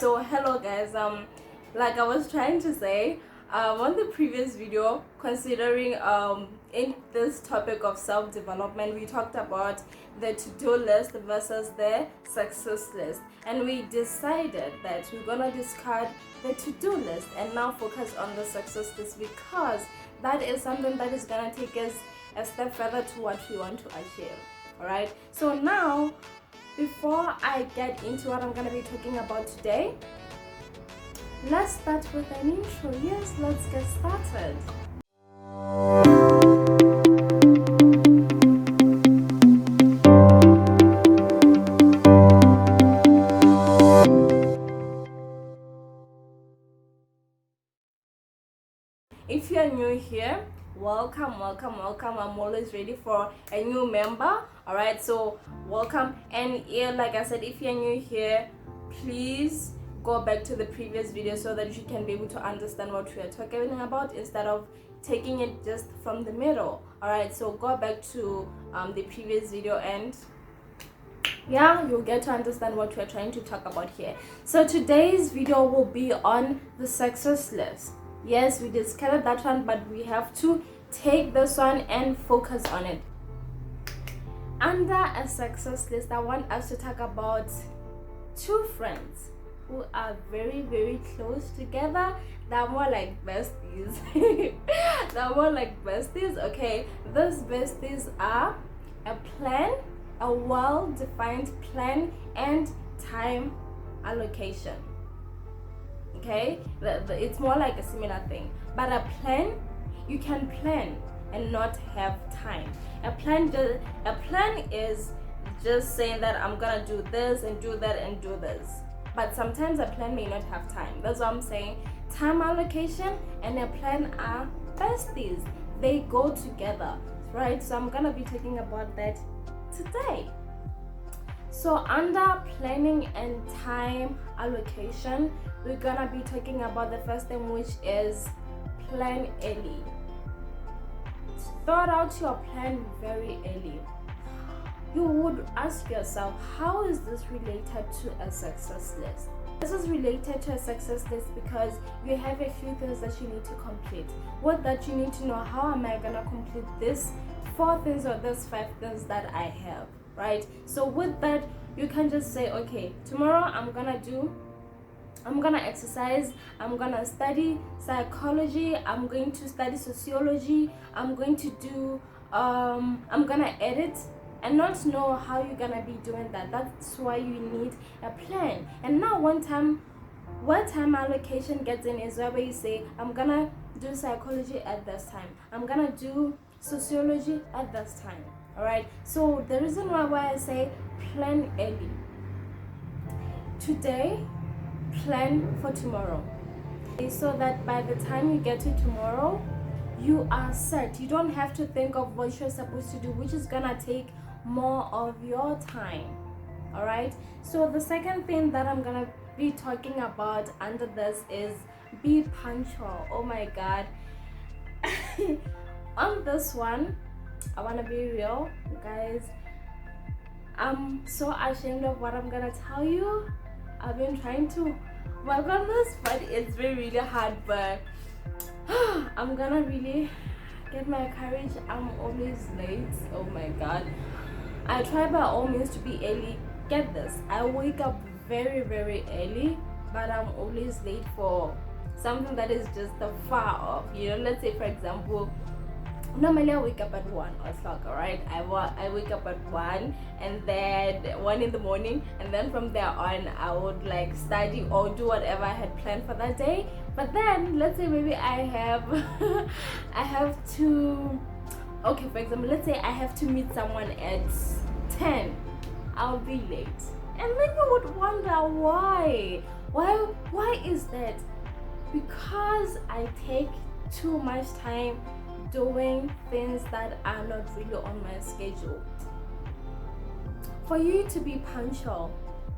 So hello guys, like I was trying to say on the previous video, considering in this topic of self-development, we talked about the to-do list versus the success list, and we decided that we're gonna discard the to-do list and now focus on the success list, because that is something that is gonna take us a step further to what we want to achieve. All right, so now before I get into what I'm going to be talking about today, let's start with an intro. Yes, let's get started. If you're new here, welcome. I'm always ready for a new member. All right, so welcome. And yeah, like I said, if you're new here, please go back to the previous video so that you can be able to understand what we are talking about instead of taking it just from the middle. All right, so go back to the previous video, and yeah, you'll get to understand what we're trying to talk about here. So today's video will be on the success list. Yes, we discarded that one, but we have to take this one and focus on it. Under a success list, I want us to talk about two friends who are very, very close together. They're more like besties. They're more like besties. Okay, those besties are a plan, a well-defined plan, and time allocation. Okay, it's more like a similar thing, but a plan, you can plan and not have time. A plan is just saying that I'm gonna do this and do that and do this, but sometimes a plan may not have time. That's what I'm saying. Time allocation and a plan are besties. They go together, right? So I'm gonna be talking about that today. So under planning and time allocation, we're gonna be talking about the first thing, which is plan early. Start out your plan very early. You would ask yourself, how is this related to a success list? This is related to a success list because you have a few things that you need to complete. What that you need to know, how am I gonna complete this 4 things or this 5 things that I have, right? So with that, you can just say, okay, tomorrow I'm gonna exercise, I'm gonna study psychology, I'm going to study sociology, I'm going to do I'm gonna edit, and not know how you're gonna be doing that. That's why you need a plan. And now where time allocation gets in is where you say, I'm gonna do psychology at this time, I'm gonna do sociology at this time. All right, so the reason why I say plan early today, plan for tomorrow, so that by the time you get to tomorrow, you are set. You don't have to think of what you're supposed to do, which is gonna take more of your time. All right, so the second thing that I'm gonna be talking about under this is be punctual. Oh my god. On this one, I want to be real, guys. I'm so ashamed of what I'm gonna tell you. I've been trying to work on this, but it's been really hard. But I'm gonna really get my courage. I'm always late. Oh my god. I try by all means to be early. Get this, I wake up very, very early, but I'm always late for something that is just far off. Let's say, for example, normally I wake up at 1 o'clock. All right, I wake up at 1, and then 1 in the morning, and then from there on I would like study or do whatever I had planned for that day. But then let's say maybe I have I have to, okay, for example, let's say I have to meet someone at 10. I'll be late, and then you would wonder why is that? Because I take too much time doing things that are not really on my schedule. For you to be punctual,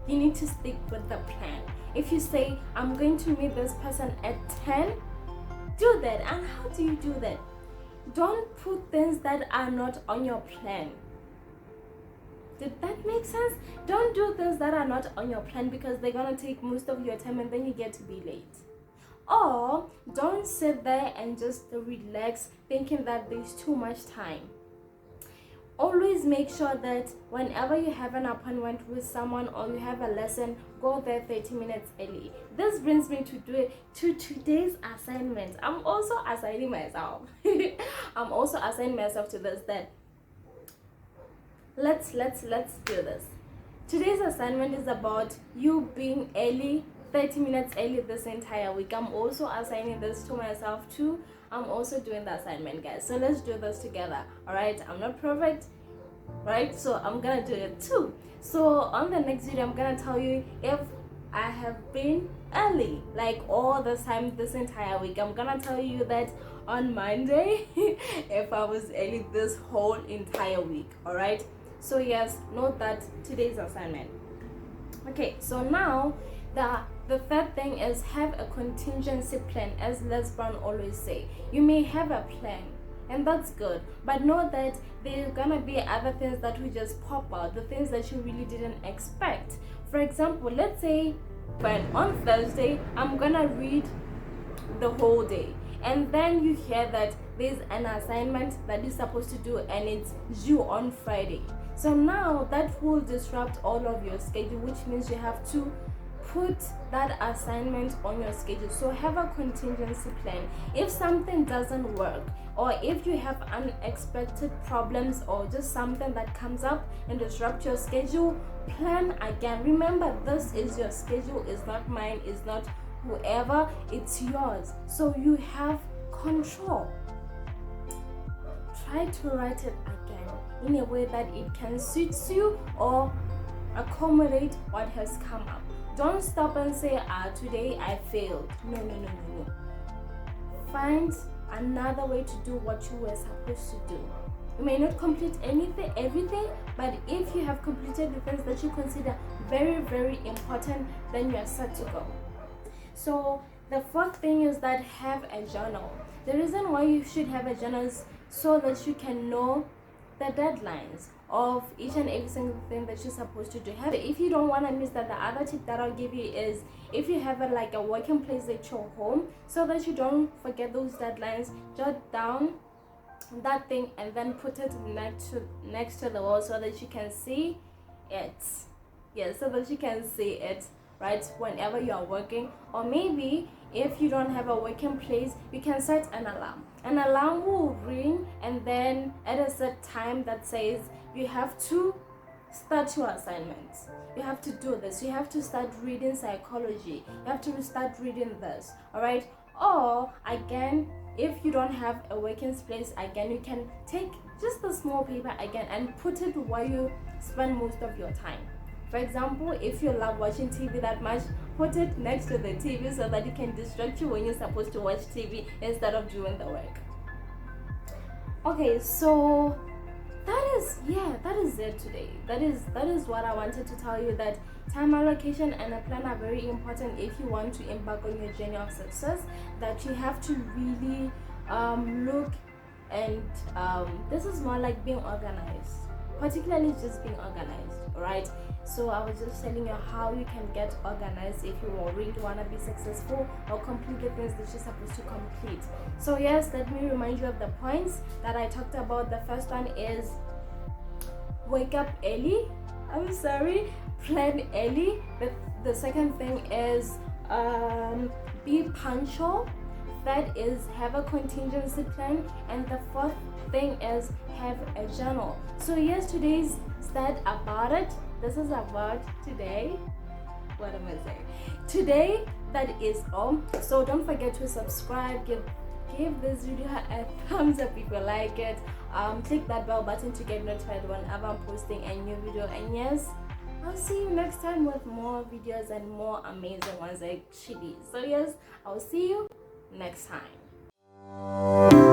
you need to stick with the plan. If you say, I'm going to meet this person at 10, do that. And how do you do that? Don't put things that are not on your plan. Did that make sense? Don't do things that are not on your plan because they're gonna take most of your time and then you get to be late. Or don't sit there and just relax thinking that there's too much time. Always make sure that whenever you have an appointment with someone or you have a lesson, go there 30 minutes early. This brings me to today's assignment. I'm also assigning myself. I'm also assigning myself to this, that let's do this. Today's assignment is about you being early, 30 minutes early this entire week. I'm also assigning this to myself too. I'm also doing the assignment, guys. So let's do this together. All right, I'm not perfect, right? So I'm gonna do it too. So on the next video, I'm gonna tell you if I have been early, like all the time this entire week. I'm gonna tell you that on Monday if I was early this whole entire week. All right, so yes, note that today's assignment. Okay, so now the third thing is have a contingency plan. As Les Brown always say, you may have a plan and that's good, but know that there are gonna be other things that will just pop out, the things that you really didn't expect. For example, let's say on Thursday I'm gonna read the whole day, and then you hear that there's an assignment that you're supposed to do and it's due on Friday. So now that will disrupt all of your schedule, which means you have to put that assignment on your schedule. So have a contingency plan. If something doesn't work, or if you have unexpected problems, or just something that comes up and disrupt your schedule, plan again. Remember, this is your schedule, it's not mine, it's not whoever, it's yours. So you have control. Try to write it again in a way that it can suit you or accommodate what has come up. Don't stop and say, today I failed. No. Find another way to do what you were supposed to do. You may not complete everything, but if you have completed the things that you consider very, very important, then you are set to go. So the fourth thing is that have a journal. The reason why you should have a journal is so that you can know the deadlines of each and every single thing that you're supposed to do. If you don't want to miss that, the other tip that I'll give you is if you have a working place at your home, so that you don't forget those deadlines, jot down that thing and then put it next to the wall so that you can see it. Yes, so that you can see it, right, whenever you are working. Or maybe if you don't have a working place, you can set an alarm. An alarm will ring, and then at a set time that says you have to start your assignments, you have to do this, you have to start reading psychology, you have to start reading this. All right. Or again, if you don't have a working place, again, you can take just a small paper again and put it where you spend most of your time. For example, if you love watching TV that much, put it next to the TV so that it can distract you when you're supposed to watch TV instead of doing the work. Okay, so that is it today. That is what I wanted to tell you, that time allocation and a plan are very important if you want to embark on your journey of success. That you have to really look and this is more like being organized, particularly just being organized. All right. So I was just telling you how you can get organized if you really want to be successful or complete the things that you're supposed to complete. So yes, let me remind you of the points that I talked about. The first one is wake up early. Plan early. The second thing is be punctual. Third is have a contingency plan, and the fourth thing is have a journal. So yes, today's said about it. This is about today. What am I saying? Today, that is all. So don't forget to subscribe. Give this video a thumbs up if you like it. Click that bell button to get notified whenever I'm posting a new video. And yes, I'll see you next time with more videos and more amazing ones actually. So yes, I'll see you next time.